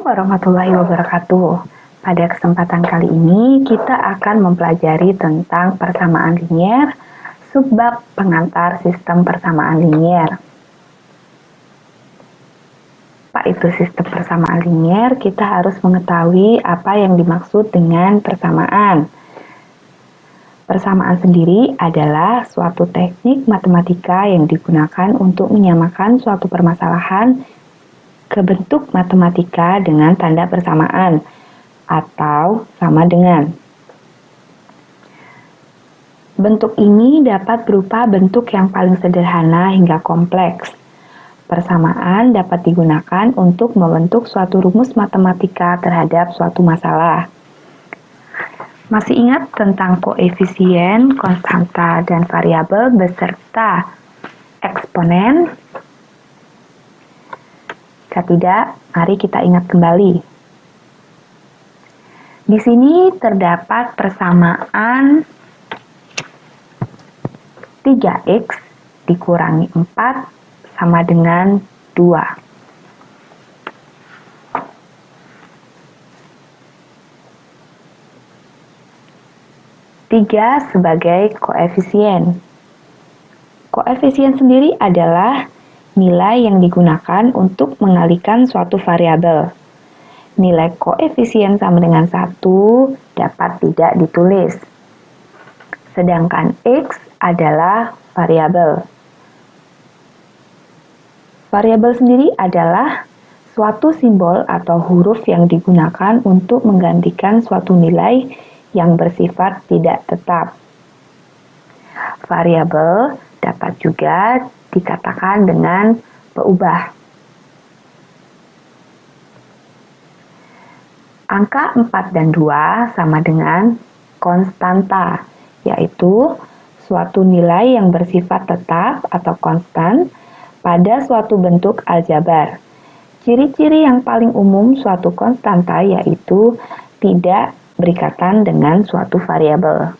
warahmatullahi wabarakatuh. Pada kesempatan kali ini kita akan mempelajari tentang persamaan linier, subbab pengantar sistem persamaan linier. Apa itu sistem persamaan linier? Kita harus mengetahui apa yang dimaksud dengan persamaan. Persamaan sendiri adalah suatu teknik matematika yang digunakan untuk menyamakan suatu permasalahan ke bentuk matematika dengan tanda persamaan atau sama dengan. Bentuk ini dapat berupa bentuk yang paling sederhana hingga kompleks. Persamaan dapat digunakan untuk membentuk suatu rumus matematika terhadap suatu masalah. Masih ingat tentang koefisien, konstanta, dan variabel beserta eksponen? Jika tidak, mari kita ingat kembali. Di sini terdapat persamaan 3x dikurangi 4 sama dengan 2. Tiga sebagai koefisien. Koefisien sendiri adalah nilai yang digunakan untuk mengalikan suatu variabel. Nilai koefisien sama dengan 1 dapat tidak ditulis. Sedangkan x adalah variabel. Variabel sendiri adalah suatu simbol atau huruf yang digunakan untuk menggantikan suatu nilai yang bersifat tidak tetap. Variabel dapat juga dikatakan dengan peubah. Angka 4 dan 2 sama dengan konstanta, yaitu suatu nilai yang bersifat tetap atau konstan pada suatu bentuk aljabar. Ciri-ciri yang paling umum suatu konstanta yaitu tidak berikatan dengan suatu variabel.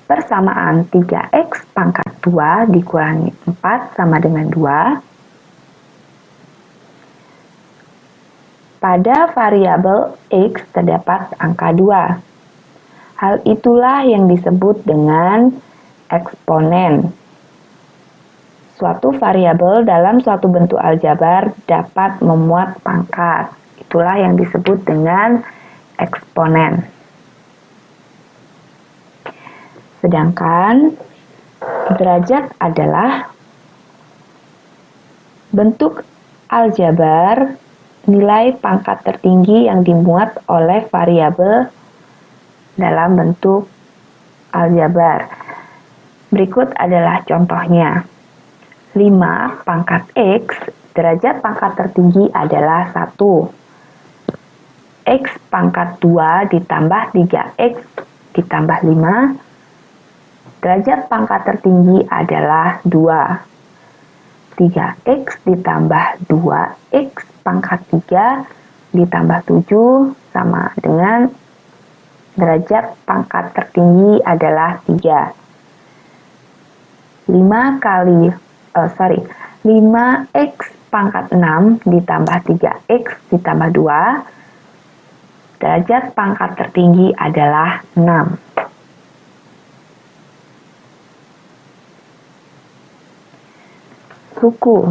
Persamaan 3x pangkat 2 dikurangi 4 sama dengan 2. Pada variabel x terdapat angka 2. Hal itulah yang disebut dengan eksponen. Suatu variabel dalam suatu bentuk aljabar dapat memuat pangkat. Itulah yang disebut dengan eksponen. Sedangkan derajat adalah bentuk aljabar nilai pangkat tertinggi yang dimuat oleh variabel dalam bentuk aljabar. Berikut adalah contohnya. 5 pangkat x, derajat pangkat tertinggi adalah 1. X pangkat 2 ditambah 3x ditambah 5, derajat pangkat tertinggi adalah 2. 3x ditambah 2x pangkat 3 ditambah 7 sama dengan derajat pangkat tertinggi adalah 3. 5x pangkat 6 ditambah 3x ditambah 2, derajat pangkat tertinggi adalah 6. Suku.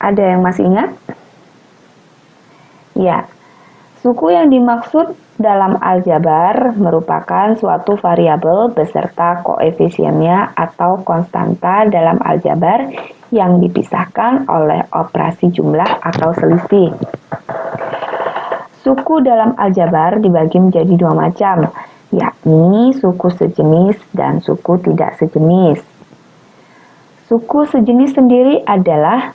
Ada yang masih ingat? Ya, suku yang dimaksud dalam aljabar merupakan suatu variabel beserta koefisiennya atau konstanta dalam aljabar yang dipisahkan oleh operasi jumlah atau selisih. Suku dalam aljabar dibagi menjadi dua macam, yakni suku sejenis dan suku tidak sejenis. Suku sejenis sendiri adalah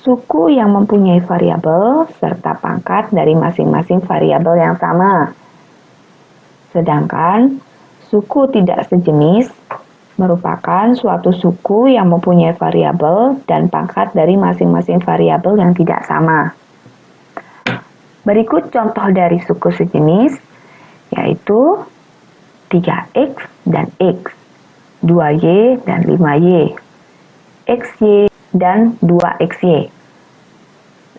suku yang mempunyai variabel serta pangkat dari masing-masing variabel yang sama. Sedangkan suku tidak sejenis merupakan suatu suku yang mempunyai variabel dan pangkat dari masing-masing variabel yang tidak sama. Berikut contoh dari suku sejenis, yaitu 3x dan x, 2y dan 5y. 5xy dan 2xy.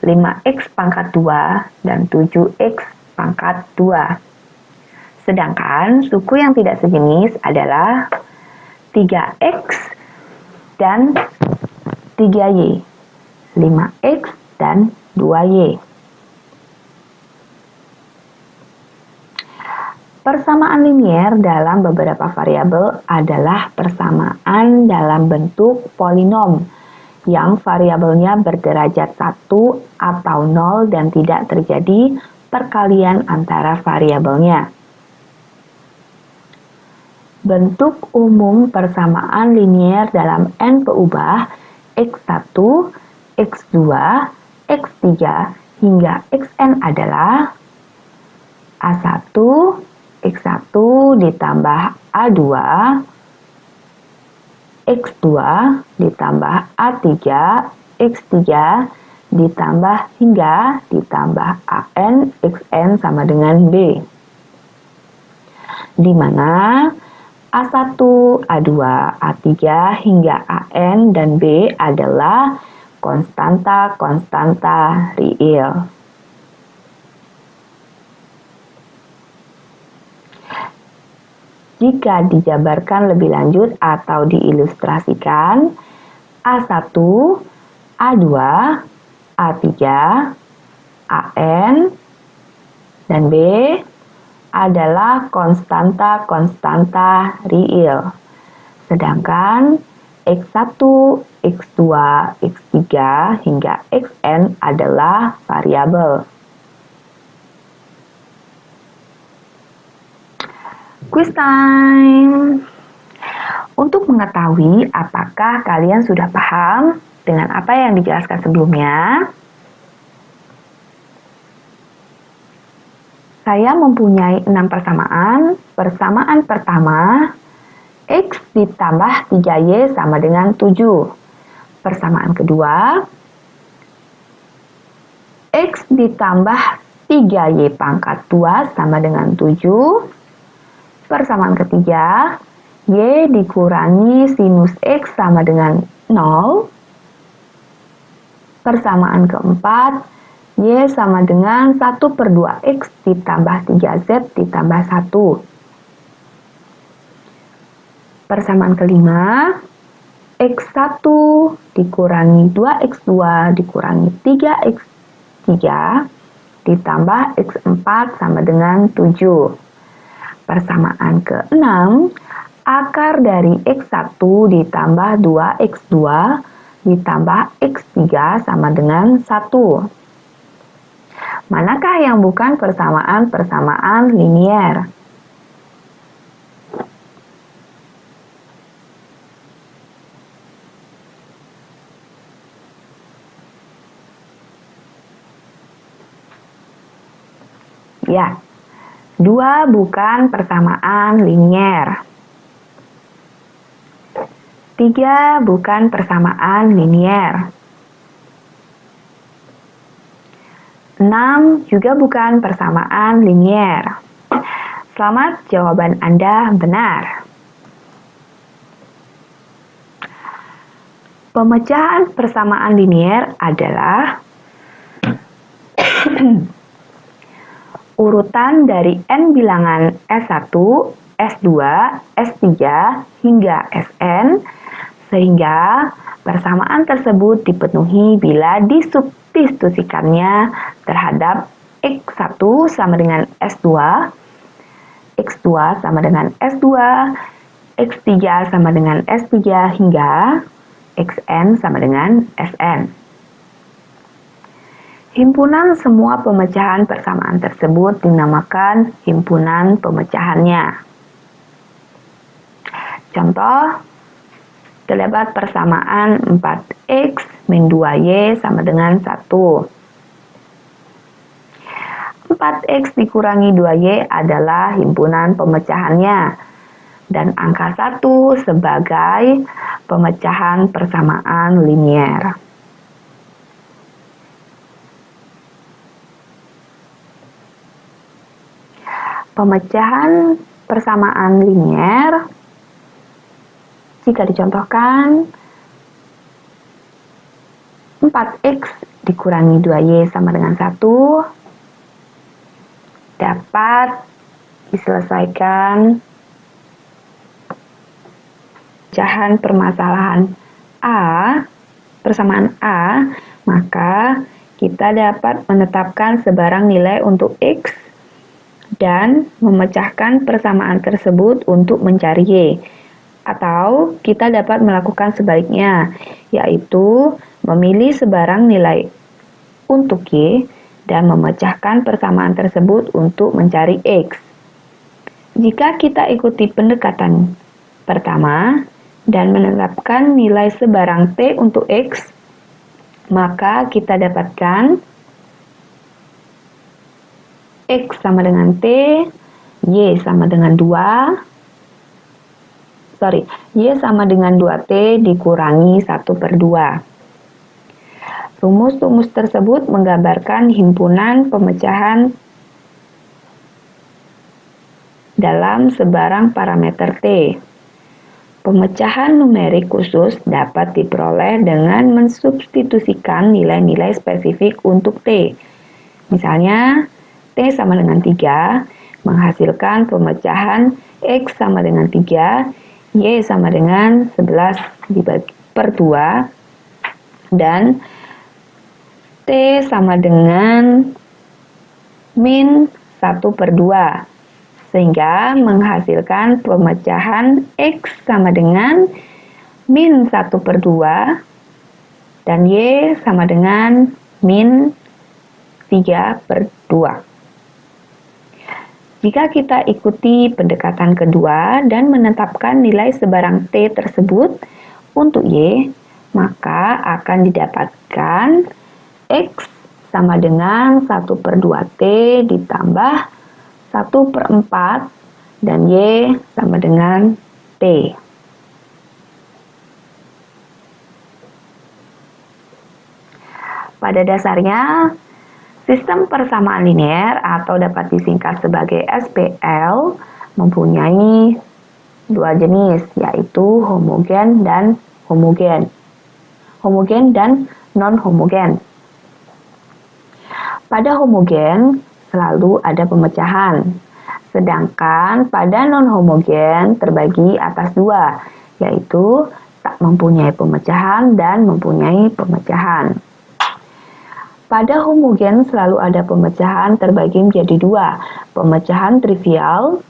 5x pangkat 2 dan 7x pangkat 2. Sedangkan suku yang tidak sejenis adalah 3x dan 3y. 5x dan 2y. Persamaan linier dalam beberapa variabel adalah persamaan dalam bentuk polinom yang variabelnya berderajat 1 atau 0 dan tidak terjadi perkalian antara variabelnya. Bentuk umum persamaan linier dalam n peubah x1, x2, x3 hingga xn adalah A1, X1 ditambah A2, X2 ditambah A3, X3 ditambah hingga ditambah AN, XN sama dengan B. Di mana A1, A2, A3 hingga AN dan B adalah konstanta-konstanta real. Jika dijabarkan lebih lanjut atau diilustrasikan, A1, A2, A3, AN, dan B adalah konstanta-konstanta real. Sedangkan X1, X2, X3, hingga Xn adalah variabel. Quiz time! Untuk mengetahui apakah kalian sudah paham dengan apa yang dijelaskan sebelumnya, saya mempunyai 6 persamaan. Persamaan pertama, X ditambah 3Y sama dengan 7. Persamaan kedua, X ditambah 3Y pangkat 2 sama dengan 7. Persamaan ketiga, Y dikurangi sinus X sama dengan 0. Persamaan keempat, Y sama dengan 1/2X ditambah 3Z ditambah 1. Persamaan kelima, X1 dikurangi 2X2 dikurangi 3X3 ditambah X4 sama dengan 7. Persamaan ke-6, akar dari X1 ditambah 2X2 ditambah X3 sama dengan 1. Manakah yang bukan persamaan-persamaan linier? Ya. 2 bukan persamaan linier. 3 bukan persamaan linier. 6 juga bukan persamaan linier. Selamat, jawaban Anda benar. Pemecahan persamaan linier adalah urutan dari n bilangan S1, S2, S3, hingga Sn, sehingga persamaan tersebut dipenuhi bila disubstitusikannya terhadap X1 sama dengan S2, X2 sama dengan S2, X3 sama dengan S3, hingga Xn sama dengan Sn. Himpunan semua pemecahan persamaan tersebut dinamakan himpunan pemecahannya. Contoh, terdapat persamaan 4X min 2Y sama dengan 1. 4X dikurangi 2Y adalah himpunan pemecahannya, dan angka 1 sebagai pemecahan persamaan linier. Pemecahan persamaan linier jika dicontohkan 4x dikurangi 2y sama dengan 1 dapat diselesaikan pecahan permasalahan A, persamaan A, maka kita dapat menetapkan sebarang nilai untuk x dan memecahkan persamaan tersebut untuk mencari y. Atau kita dapat melakukan sebaliknya, yaitu memilih sebarang nilai untuk y dan memecahkan persamaan tersebut untuk mencari x. Jika kita ikuti pendekatan pertama dan menetapkan nilai sebarang t untuk x, maka kita dapatkan x sama dengan t, y sama dengan 2t dikurangi 1/2. Rumus-rumus tersebut menggambarkan himpunan pemecahan dalam sebarang parameter t. Pemecahan numerik khusus dapat diperoleh dengan mensubstitusikan nilai-nilai spesifik untuk t. Misalnya, t sama dengan 3 menghasilkan pemecahan x sama dengan 3, y sama dengan 11/2, dan t sama dengan min 1/2, sehingga menghasilkan pemecahan x sama dengan min 1/2 dan y sama dengan min 3/2. Jika kita ikuti pendekatan kedua dan menetapkan nilai sebarang t tersebut untuk y, maka akan didapatkan x sama dengan 1/2t ditambah 1/4 dan y sama dengan t. Pada dasarnya, sistem persamaan linier atau dapat disingkat sebagai SPL mempunyai dua jenis, yaitu homogen dan non-homogen. Pada homogen selalu ada pemecahan, sedangkan pada non-homogen terbagi atas dua, yaitu tak mempunyai pemecahan dan mempunyai pemecahan. Pada homogen selalu ada pemecahan terbagi menjadi dua, pemecahan trivial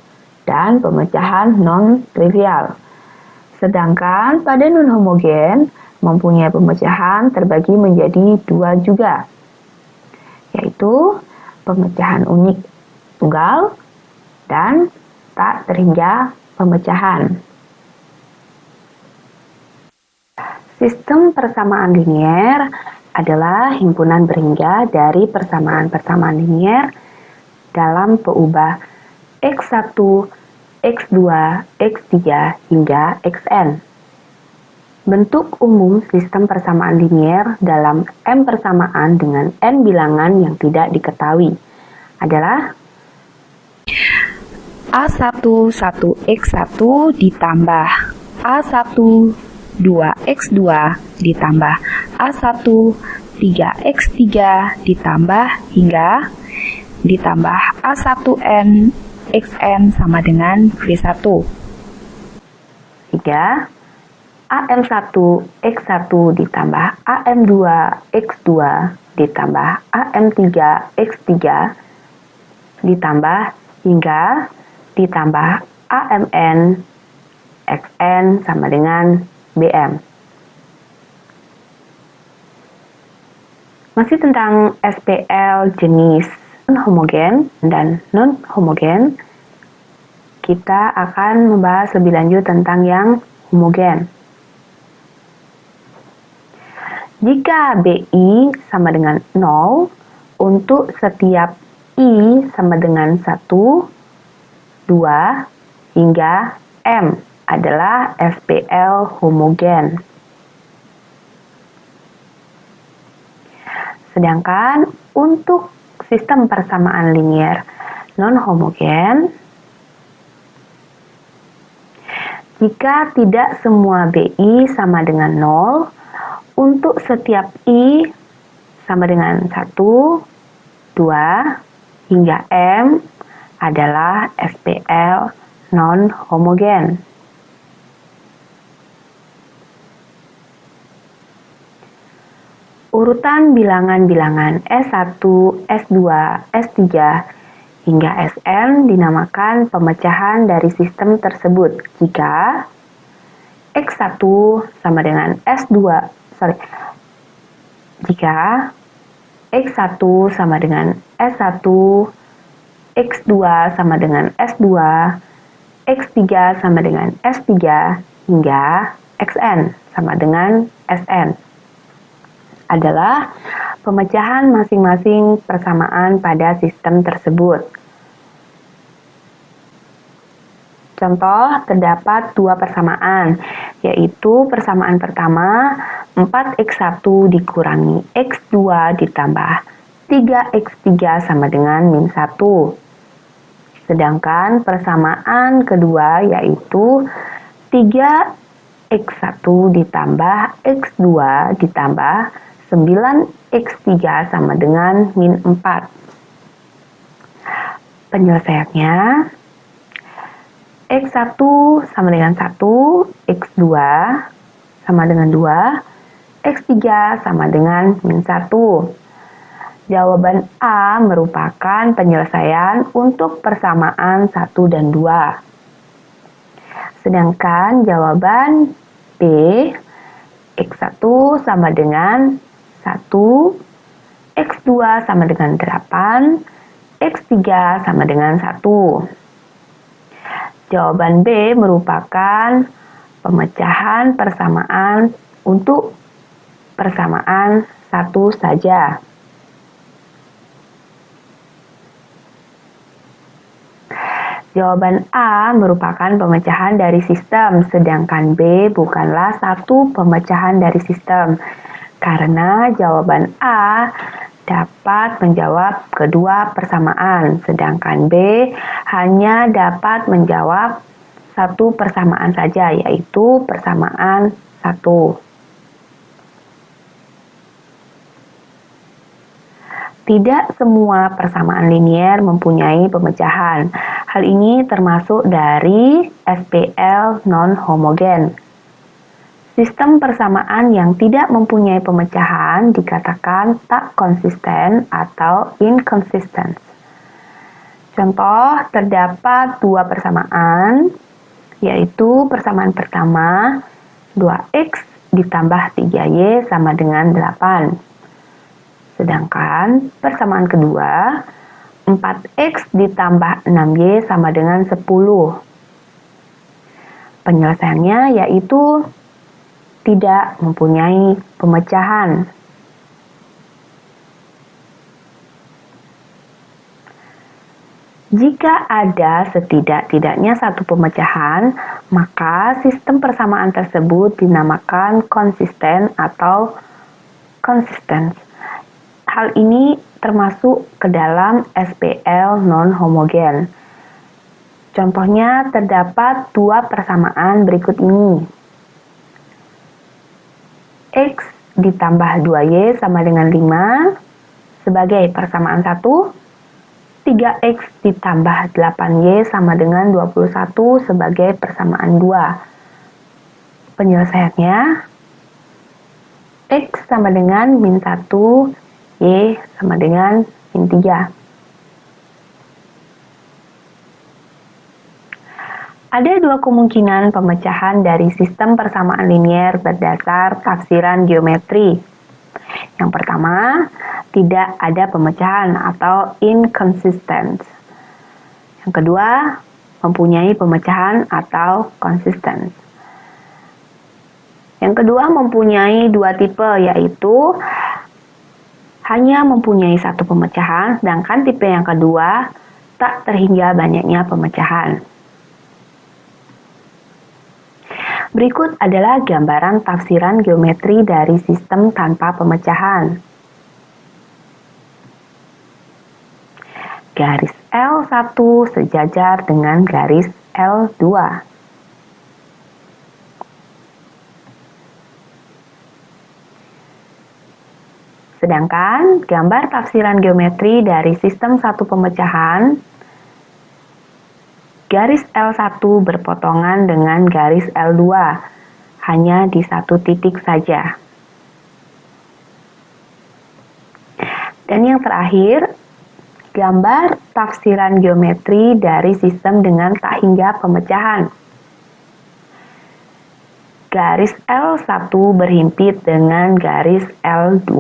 dan pemecahan non-trivial. Sedangkan pada non-homogen mempunyai pemecahan terbagi menjadi dua juga, yaitu pemecahan unik tunggal dan tak terhingga pemecahan. Sistem persamaan linier adalah himpunan berhingga dari persamaan-persamaan linier dalam peubah x1, x2, x3 hingga xn. Bentuk umum sistem persamaan linier dalam M persamaan dengan N bilangan yang tidak diketahui adalah A1 1x1 ditambah A1 2x2 ditambah A1 3x3 ditambah hingga ditambah A1n xn sama dengan V1. 3. AM1 X1 ditambah AM2 X2 ditambah AM3 X3 ditambah hingga ditambah AMN XN sama dengan BM. Masih tentang SPL jenis homogen dan non-homogen, kita akan membahas lebih lanjut tentang yang homogen. Jika BI sama dengan 0, untuk setiap I sama dengan 1, 2, hingga M adalah SPL homogen. Sedangkan untuk sistem persamaan linier non-homogen, jika tidak semua BI sama dengan 0, Untuk setiap I sama dengan 1, 2, hingga M adalah SPL non-homogen. Urutan bilangan-bilangan S1, S2, S3, hingga Sn dinamakan pemecahan dari sistem tersebut jika X1 sama dengan jika X1 sama dengan S1, X2 sama dengan S2, X3 sama dengan S3, hingga Xn sama dengan Sn adalah pemecahan masing-masing persamaan pada sistem tersebut. Contoh, terdapat dua persamaan, yaitu persamaan pertama 4x1 dikurangi x2 ditambah 3x3 sama dengan min 1. Sedangkan persamaan kedua yaitu 3x1 ditambah x2 ditambah 9x3 sama dengan min 4. Penyelesaiannya, x1 sama dengan 1, x2 sama dengan 2, x3 sama dengan min 1. Jawaban A merupakan penyelesaian untuk persamaan 1 dan 2. Sedangkan jawaban B, x1 sama dengan 1, x2 sama dengan 8, x3 sama dengan 1. Jawaban B merupakan pemecahan persamaan untuk persamaan 1 saja. Jawaban A merupakan pemecahan dari sistem, sedangkan B bukanlah satu pemecahan dari sistem. Karena jawaban A dapat menjawab kedua persamaan, sedangkan B hanya dapat menjawab satu persamaan saja, yaitu persamaan 1. Tidak semua persamaan linier mempunyai pemecahan. Hal ini termasuk dari SPL non-homogen. Sistem persamaan yang tidak mempunyai pemecahan dikatakan tak konsisten atau inconsistent. Contoh, terdapat dua persamaan, yaitu persamaan pertama 2x ditambah 3y sama dengan 8. Sedangkan persamaan kedua 4x ditambah 6y sama dengan 10. Penyelesaiannya yaitu tidak mempunyai pemecahan. Jika ada setidak-tidaknya satu pemecahan, maka sistem persamaan tersebut dinamakan konsisten atau consistent. Hal ini termasuk ke dalam SPL non-homogen. Contohnya terdapat dua persamaan berikut ini. X ditambah 2y sama dengan 5 sebagai persamaan 1, 3x ditambah 8y sama dengan 21 sebagai persamaan 2. Penyelesaiannya, x sama dengan min 1, y sama dengan min 3. Ada dua kemungkinan pemecahan dari sistem persamaan linier berdasar tafsiran geometri. Yang pertama, tidak ada pemecahan atau inconsistent. Yang kedua, mempunyai pemecahan atau konsisten. Yang kedua mempunyai dua tipe, yaitu hanya mempunyai satu pemecahan, sedangkan tipe yang kedua tak terhingga banyaknya pemecahan. Berikut adalah gambaran tafsiran geometri dari sistem tanpa pemecahan. Garis L1 sejajar dengan garis L2. Sedangkan gambar tafsiran geometri dari sistem satu pemecahan, garis L1 berpotongan dengan garis L2, hanya di satu titik saja. Dan yang terakhir, gambar tafsiran geometri dari sistem dengan tak hingga pemecahan. Garis L1 berhimpit dengan garis L2.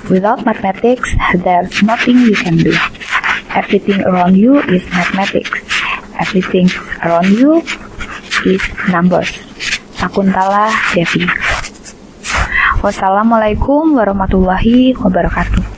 Without mathematics, there's nothing you can do. Everything around you is mathematics. Everything around you is numbers. Sakuntala Devi. Wassalamualaikum warahmatullahi wabarakatuh.